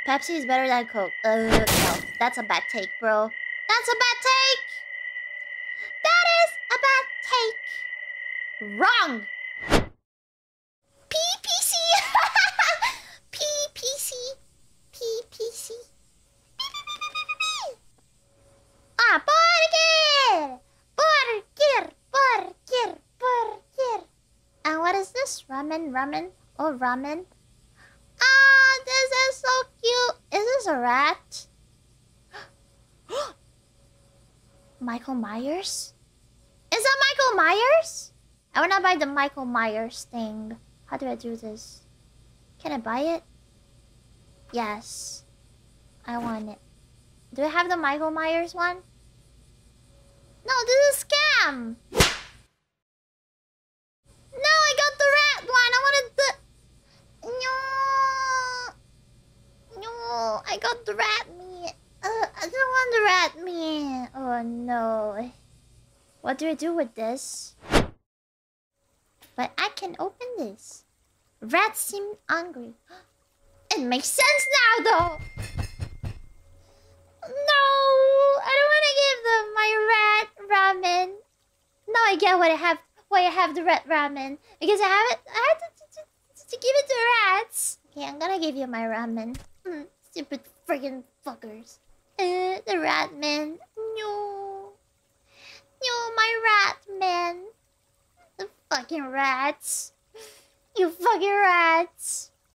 Pepsi is better than Coke. No. That's a bad take, bro. That's a bad take! That is a bad take! Wrong! PPC! PPC! PPC! Ah, burger! Burger! Burger! Burger! And what is this? Ramen? Ramen? Oh, ramen? Ah, this is so cute. Is this a rat? Michael Myers? Is that Michael Myers? I wanna buy the Michael Myers thing. How do I do this? Can I buy it? Yes. I want it. Do I have the Michael Myers one? No, this is a scam! No, I got the rat one! I wanted the... No! No, I got the rat meat. I don't want the rat meat. Oh no. What do I do with this? But I can open this. Rats seem hungry. It makes sense now, though. No, I don't want to give them my rat ramen. Now I get what I have. Why I have the rat ramen? Because I have it. I had to give it to rats. Okay, I'm gonna give you my ramen. Stupid friggin' fuckers. The rat man. No. No, my rat man. The fucking rats. You fucking rats.